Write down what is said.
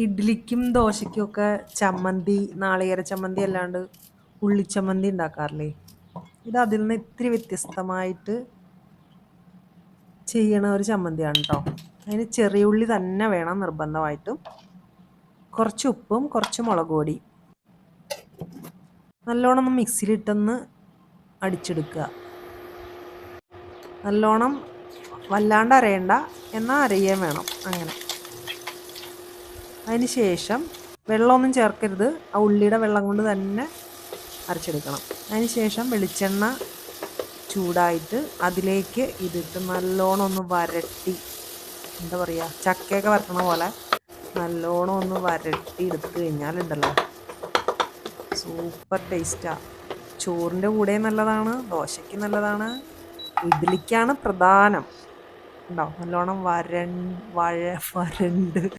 ഇഡ്ഡലിക്കും ദോശയ്ക്കും ഒക്കെ ചമ്മന്തി, നാളികേര ചമ്മന്തി അല്ലാണ്ട് ഉള്ളിച്ചമ്മന്തി ഉണ്ടാക്കാറില്ലേ? ഇത് അതിൽ നിന്ന് ഇത്തിരി വ്യത്യസ്തമായിട്ട് ചെയ്യണ ഒരു ചമ്മന്തിയാണ് കേട്ടോ. അതിന് ചെറിയ ഉള്ളി തന്നെ വേണം നിർബന്ധമായിട്ടും. കുറച്ച് ഉപ്പും കുറച്ച് മുളക് പൊടിയും നല്ലോണം ഒന്ന് മിക്സിയിലിട്ടൊന്ന് അടിച്ചെടുക്കുക. നല്ലോണം വല്ലാണ്ട് അരയണ്ട, എന്നാൽ അരയുകയും വേണം. അങ്ങനെ അതിന് ശേഷം വെള്ളമൊന്നും ചേർക്കരുത്, ആ ഉള്ളിയുടെ വെള്ളം കൊണ്ട് തന്നെ അരച്ചെടുക്കണം. അതിന് ശേഷം വെളിച്ചെണ്ണ ചൂടായിട്ട് അതിലേക്ക് ഇതിട്ട് നല്ലോണം ഒന്ന് വരട്ടി, എന്താ പറയുക, ചക്കയൊക്കെ വരട്ടണ പോലെ നല്ലോണം ഒന്ന് വരട്ടി എടുത്ത് കഴിഞ്ഞാലുണ്ടല്ലോ സൂപ്പർ ടേസ്റ്റാണ്. ചോറിൻ്റെ കൂടെ നല്ലതാണ്, ദോശയ്ക്ക് നല്ലതാണ്, ഇഡ്ഡലിക്കാണ് പ്രധാനം. ഉണ്ടാവും നല്ലോണം വരണ്ട്